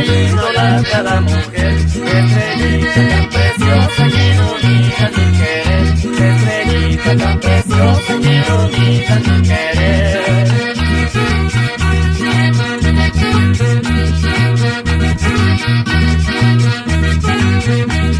idolatrada mujer, estrellita tan preciosa que ilumina mi querer, estrellita tan preciosa que ilumina mi querer.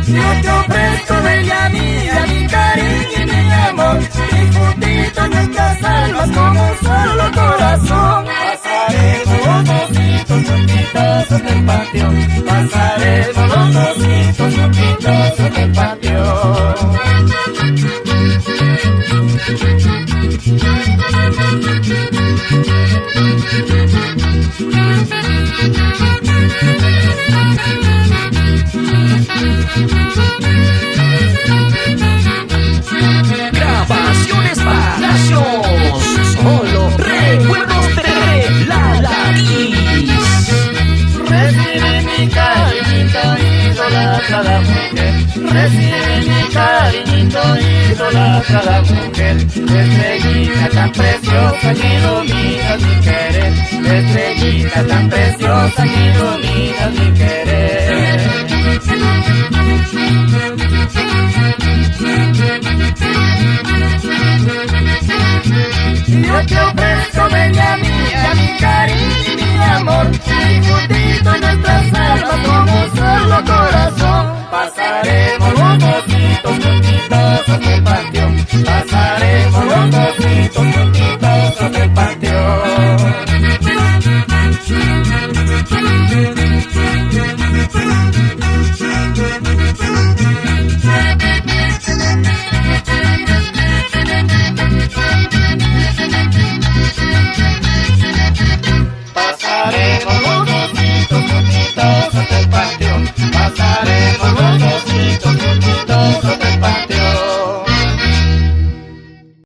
Yo te ofrezco, bella mía, mi cariño y mi amor, difundido en nuestras almas con un solo corazón. Pasaremos los dositos juntitos sobre el panteón, pasaremos los dositos juntitos sobre el panteón. Grabaciones Palacios, solo recuerdos de Lala Kiss. Recibe mi cariñito, idolatrada mujer, recibe mi cariñito, idolatrada mujer, estrellita tan preciosa que ilumina mi querer, estrellita tan preciosa que ilumina mi querer. Yo te ofrezco, bella mía, mi cariño y mi amor, difundido en